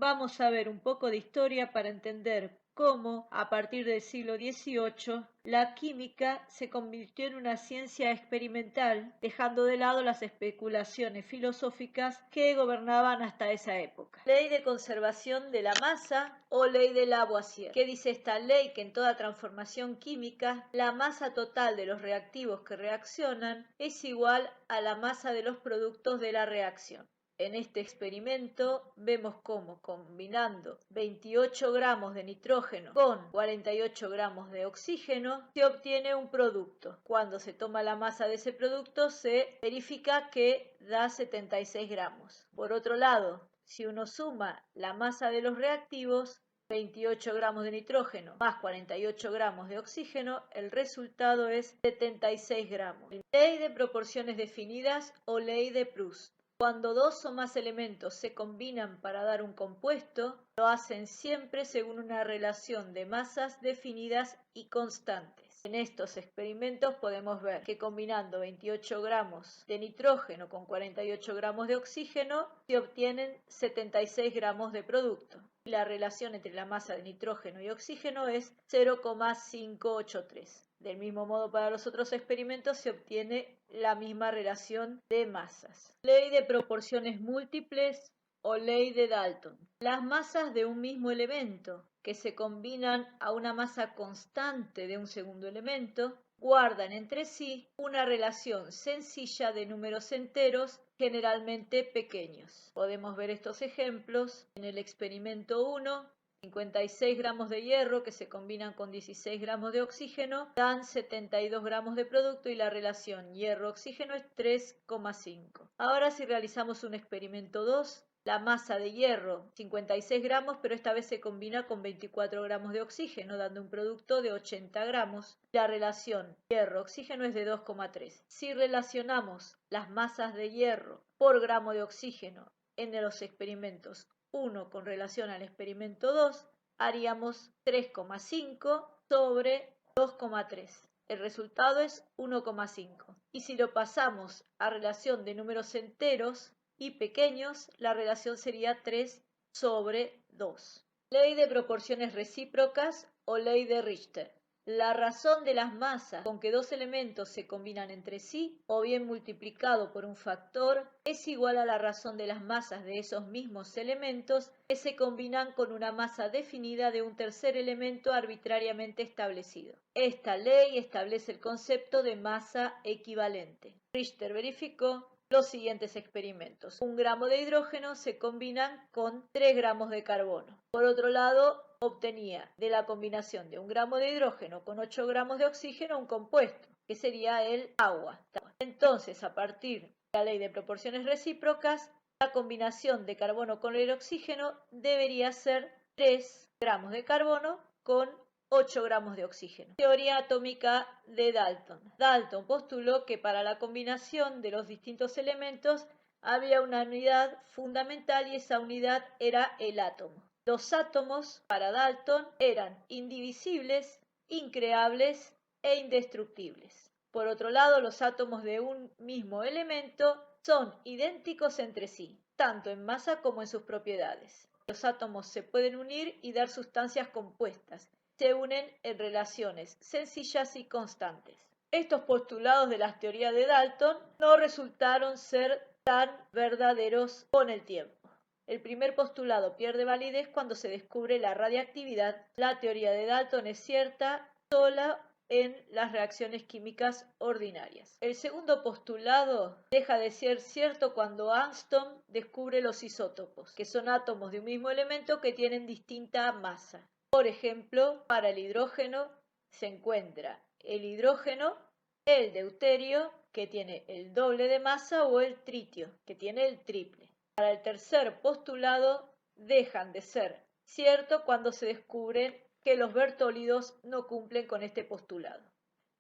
Vamos a ver un poco de historia para entender cómo, a partir del siglo XVIII, la química se convirtió en una ciencia experimental, dejando de lado las especulaciones filosóficas que gobernaban hasta esa época. Ley de conservación de la masa o ley de Lavoisier. ¿Qué dice esta ley? Que en toda transformación química, la masa total de los reactivos que reaccionan es igual a la masa de los productos de la reacción. En este experimento vemos cómo combinando 28 gramos de nitrógeno con 48 gramos de oxígeno se obtiene un producto. Cuando se toma la masa de ese producto se verifica que da 76 gramos. Por otro lado, si uno suma la masa de los reactivos, 28 gramos de nitrógeno más 48 gramos de oxígeno, el resultado es 76 gramos. Ley de proporciones definidas o ley de Proust. Cuando dos o más elementos se combinan para dar un compuesto, lo hacen siempre según una relación de masas definidas y constantes. En estos experimentos podemos ver que combinando 28 gramos de nitrógeno con 48 gramos de oxígeno se obtienen 76 gramos de producto. La relación entre la masa de nitrógeno y oxígeno es 0,583. Del mismo modo, para los otros experimentos se obtiene la misma relación de masas. Ley de proporciones múltiples o ley de Dalton. Las masas de un mismo elemento que se combinan a una masa constante de un segundo elemento guardan entre sí una relación sencilla de números enteros, generalmente pequeños. Podemos ver estos ejemplos en el experimento 1. 56 gramos de hierro que se combinan con 16 gramos de oxígeno dan 72 gramos de producto y la relación hierro-oxígeno es 3,5. Ahora si realizamos un experimento 2, la masa de hierro 56 gramos, pero esta vez se combina con 24 gramos de oxígeno, dando un producto de 80 gramos. La relación hierro-oxígeno es de 2,3. Si relacionamos las masas de hierro por gramo de oxígeno en los experimentos 1 con relación al experimento 2, haríamos 3,5 sobre 2,3. El resultado es 1,5. Y si lo pasamos a relación de números enteros y pequeños, la relación sería 3 sobre 2. Ley de proporciones recíprocas o ley de Richter. La razón de las masas con que dos elementos se combinan entre sí, o bien multiplicado por un factor, es igual a la razón de las masas de esos mismos elementos que se combinan con una masa definida de un tercer elemento arbitrariamente establecido. Esta ley establece el concepto de masa equivalente. Richter verificó los siguientes experimentos. 1 gramo de hidrógeno se combinan con 3 gramos de carbono. Por otro lado, obtenía de la combinación de 1 gramo de hidrógeno con 8 gramos de oxígeno un compuesto, que sería el agua. Entonces, a partir de la ley de proporciones recíprocas, la combinación de carbono con el oxígeno debería ser 3 gramos de carbono con 8 gramos de oxígeno. Teoría atómica de Dalton. Dalton postuló que para la combinación de los distintos elementos había una unidad fundamental y esa unidad era el átomo. Los átomos, para Dalton, eran indivisibles, increables e indestructibles. Por otro lado, los átomos de un mismo elemento son idénticos entre sí, tanto en masa como en sus propiedades. Los átomos se pueden unir y dar sustancias compuestas. Se unen en relaciones sencillas y constantes. Estos postulados de las teorías de Dalton no resultaron ser tan verdaderos con el tiempo. El primer postulado pierde validez cuando se descubre la radiactividad. La teoría de Dalton es cierta sola en las reacciones químicas ordinarias. El segundo postulado deja de ser cierto cuando Armstrong descubre los isótopos, que son átomos de un mismo elemento que tienen distinta masa. Por ejemplo, para el hidrógeno se encuentra el hidrógeno, el deuterio, que tiene el doble de masa, o el tritio, que tiene el triple. Para el tercer postulado, dejan de ser cierto cuando se descubren que los bertólidos no cumplen con este postulado.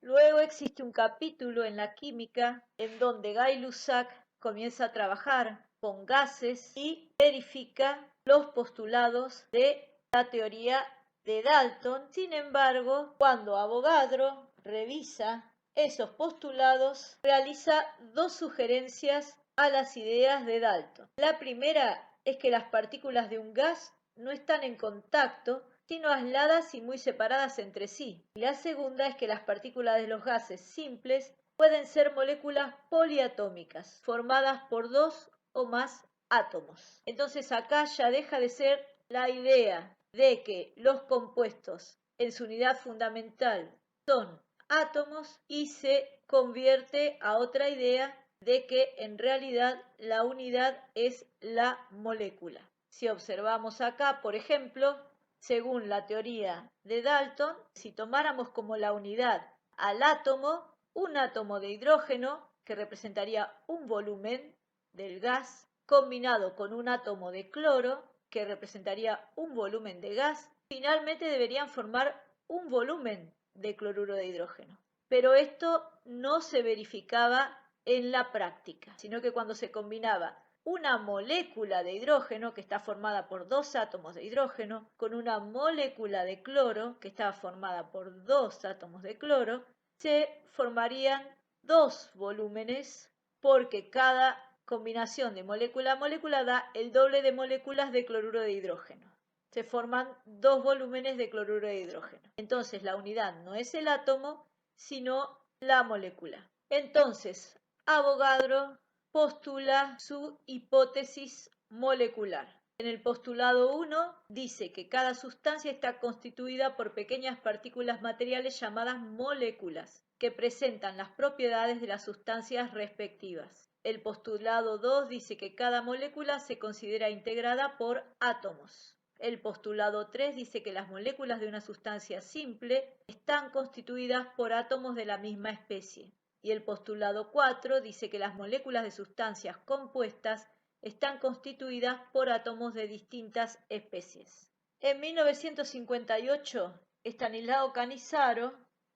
Luego existe un capítulo en la química en donde Gay-Lussac comienza a trabajar con gases y verifica los postulados de la teoría de Dalton. Sin embargo, cuando Avogadro revisa esos postulados, realiza dos sugerencias a las ideas de Dalton. La primera es que las partículas de un gas no están en contacto, sino aisladas y muy separadas entre sí. Y la segunda es que las partículas de los gases simples pueden ser moléculas poliatómicas, formadas por dos o más átomos. Entonces acá ya deja de ser la idea de que los compuestos en su unidad fundamental son átomos y se convierte a otra idea de que en realidad la unidad es la molécula. Si observamos acá, por ejemplo, según la teoría de Dalton, si tomáramos como la unidad al átomo, un átomo de hidrógeno, que representaría un volumen del gas, combinado con un átomo de cloro, que representaría un volumen de gas, finalmente deberían formar un volumen de cloruro de hidrógeno. Pero esto no se verificaba en la práctica, sino que cuando se combinaba una molécula de hidrógeno que está formada por dos átomos de hidrógeno con una molécula de cloro que está formada por dos átomos de cloro, se formarían dos volúmenes porque cada combinación de molécula a molécula da el doble de moléculas de cloruro de hidrógeno. Se forman dos volúmenes de cloruro de hidrógeno. Entonces la unidad no es el átomo, sino la molécula. Entonces, Avogadro postula su hipótesis molecular. En el postulado 1 dice que cada sustancia está constituida por pequeñas partículas materiales llamadas moléculas, que presentan las propiedades de las sustancias respectivas. El postulado 2 dice que cada molécula se considera integrada por átomos. El postulado 3 dice que las moléculas de una sustancia simple están constituidas por átomos de la misma especie. Y el postulado 4 dice que las moléculas de sustancias compuestas están constituidas por átomos de distintas especies. En 1958, Stanislao Cannizzaro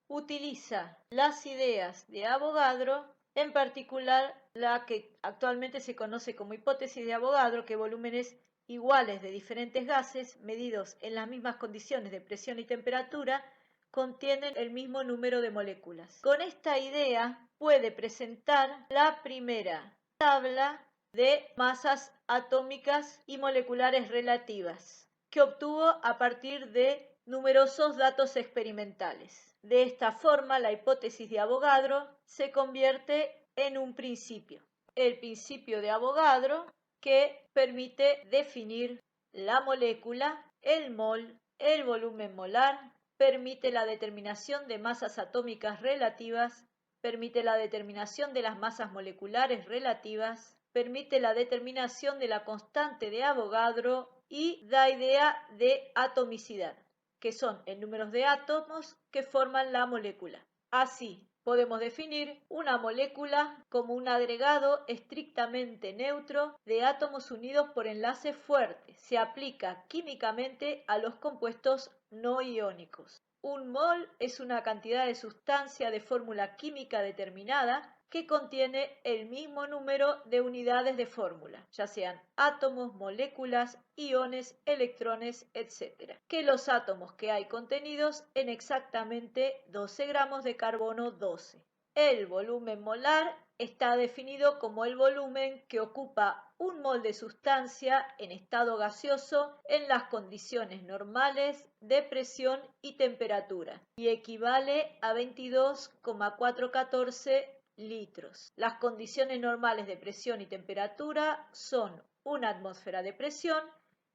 utiliza las ideas de Avogadro, en particular la que actualmente se conoce como hipótesis de Avogadro, que volúmenes iguales de diferentes gases, medidos en las mismas condiciones de presión y temperatura, contienen el mismo número de moléculas. Con esta idea puede presentar la primera tabla de masas atómicas y moleculares relativas, que obtuvo a partir de numerosos datos experimentales. De esta forma, la hipótesis de Avogadro se convierte en un principio. El principio de Avogadro que permite definir la molécula, el mol, el volumen molar, permite la determinación de masas atómicas relativas, permite la determinación de las masas moleculares relativas, permite la determinación de la constante de Avogadro y da idea de atomicidad, que son el número de átomos que forman la molécula. Así, podemos definir una molécula como un agregado estrictamente neutro de átomos unidos por enlaces fuertes. Se aplica químicamente a los compuestos no iónicos. Un mol es una cantidad de sustancia de fórmula química determinada que contiene el mismo número de unidades de fórmula, ya sean átomos, moléculas, iones, electrones, etc. Que los átomos que hay contenidos en exactamente 12 gramos de carbono 12. El volumen molar está definido como el volumen que ocupa un mol de sustancia en estado gaseoso en las condiciones normales de presión y temperatura y equivale a 22,414 litros. Las condiciones normales de presión y temperatura son una atmósfera de presión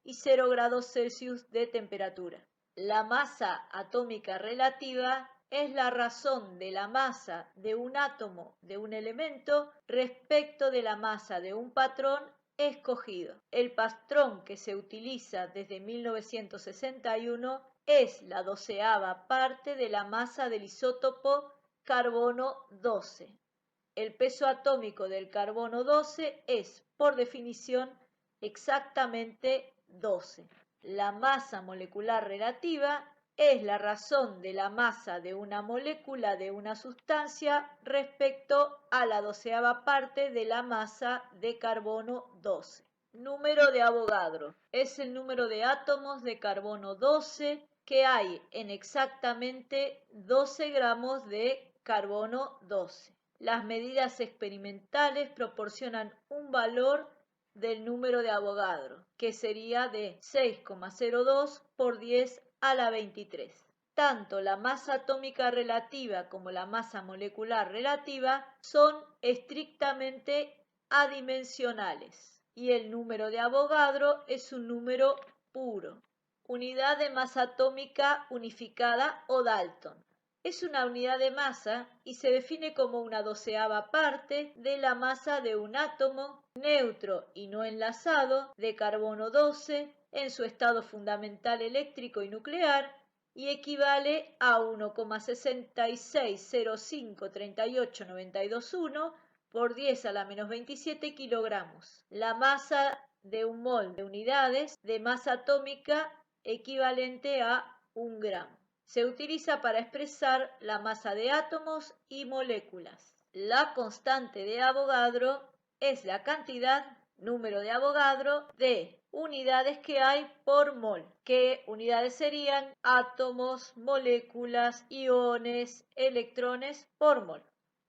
y 0 grados Celsius de temperatura. La masa atómica relativa es la razón de la masa de un átomo de un elemento respecto de la masa de un patrón escogido. El patrón que se utiliza desde 1961 es la 12ª parte de la masa del isótopo carbono 12. El peso atómico del carbono 12 es, por definición, exactamente 12. La masa molecular relativa es la razón de la masa de una molécula de una sustancia respecto a la 12ª parte de la masa de carbono 12. Número de Avogadro es el número de átomos de carbono 12 que hay en exactamente 12 gramos de carbono 12. Las medidas experimentales proporcionan un valor del número de Avogadro, que sería de 6,02 por 10 a la 23. Tanto la masa atómica relativa como la masa molecular relativa son estrictamente adimensionales y el número de Avogadro es un número puro. Unidad de masa atómica unificada o Dalton. Es una unidad de masa y se define como una 12ª parte de la masa de un átomo neutro y no enlazado de carbono 12 en su estado fundamental eléctrico y nuclear y equivale a 1,660538921 por 10 a la menos 27 kilogramos. La masa de un mol de unidades de masa atómica equivalente a 1 gramo. Se utiliza para expresar la masa de átomos y moléculas. La constante de Avogadro es la cantidad, número de Avogadro, de unidades que hay por mol. ¿Qué unidades serían? Átomos, moléculas, iones, electrones por mol.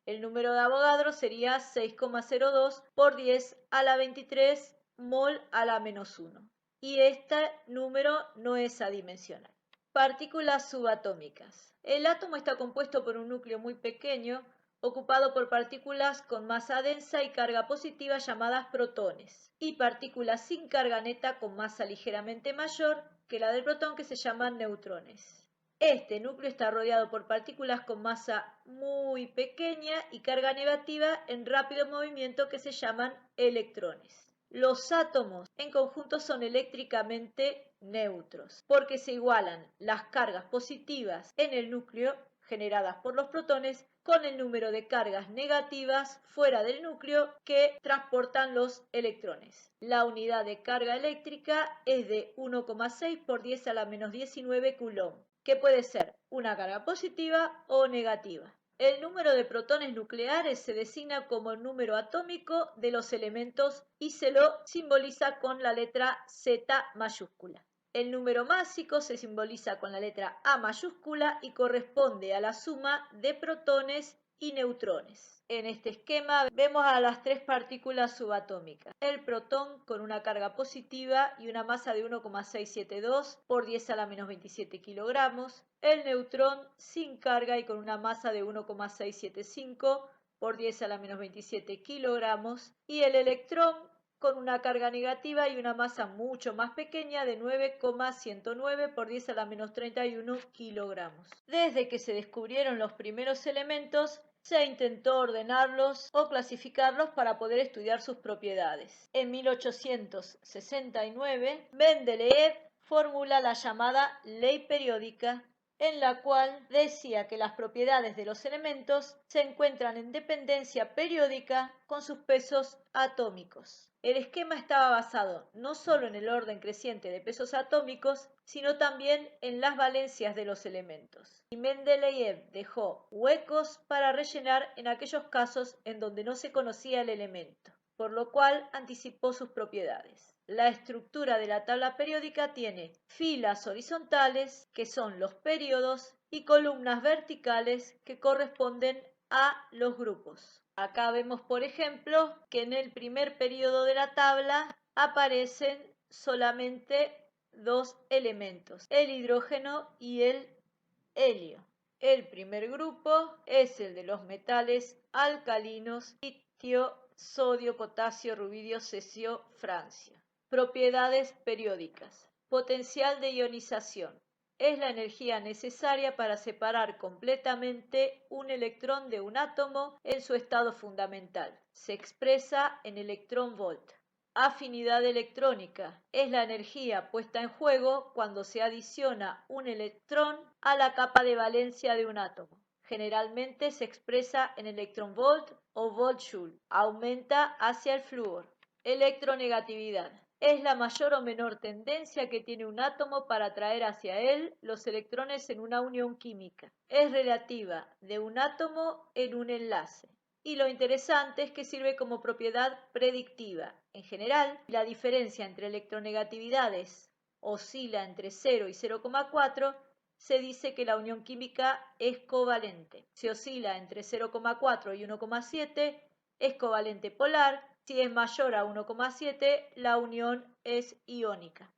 El número de Avogadro sería 6,02 por 10 a la 23 mol a la menos 1. Y este número no es adimensional. Partículas subatómicas. El átomo está compuesto por un núcleo muy pequeño, ocupado por partículas con masa densa y carga positiva llamadas protones, y partículas sin carga neta con masa ligeramente mayor que la del protón que se llaman neutrones. Este núcleo está rodeado por partículas con masa muy pequeña y carga negativa en rápido movimiento que se llaman electrones. Los átomos en conjunto son eléctricamente neutros porque se igualan las cargas positivas en el núcleo generadas por los protones con el número de cargas negativas fuera del núcleo que transportan los electrones. La unidad de carga eléctrica es de 1,6 por 10 a la menos 19 coulomb, que puede ser una carga positiva o negativa. El número de protones nucleares se designa como el número atómico de los elementos y se lo simboliza con la letra Z mayúscula. El número másico se simboliza con la letra A mayúscula y corresponde a la suma de protones y neutrones. En este esquema vemos a las tres partículas subatómicas. El protón con una carga positiva y una masa de 1,672 por 10 a la menos 27 kilogramos. El neutrón sin carga y con una masa de 1,675 por 10 a la menos 27 kilogramos. Y el electrón con una carga negativa y una masa mucho más pequeña de 9,109 por 10 a la menos 31 kilogramos. Desde que se descubrieron los primeros elementos, se intentó ordenarlos o clasificarlos para poder estudiar sus propiedades. En 1869, Mendeleev formula la llamada ley periódica, en la cual decía que las propiedades de los elementos se encuentran en dependencia periódica con sus pesos atómicos. El esquema estaba basado no solo en el orden creciente de pesos atómicos, sino también en las valencias de los elementos. Y Mendeleev dejó huecos para rellenar en aquellos casos en donde no se conocía el elemento, por lo cual anticipó sus propiedades. La estructura de la tabla periódica tiene filas horizontales, que son los períodos, y columnas verticales, que corresponden a los grupos. Acá vemos, por ejemplo, que en el primer período de la tabla aparecen solamente dos elementos, el hidrógeno y el helio. El primer grupo es el de los metales alcalinos, litio, sodio, potasio, rubidio, cesio, francio. Propiedades periódicas. Potencial de ionización. Es la energía necesaria para separar completamente un electrón de un átomo en su estado fundamental. Se expresa en electrón-volt. Afinidad electrónica. Es la energía puesta en juego cuando se adiciona un electrón a la capa de valencia de un átomo. Generalmente se expresa en electrón-volt o volt-joule. Aumenta hacia el flúor. Electronegatividad. Es la mayor o menor tendencia que tiene un átomo para atraer hacia él los electrones en una unión química. Es relativa de un átomo en un enlace. Y lo interesante es que sirve como propiedad predictiva. En general, la diferencia entre electronegatividades oscila entre 0 y 0,4, se dice que la unión química es covalente. Si oscila entre 0,4 y 1,7, es covalente polar, Si es mayor a 1,7, la unión es iónica.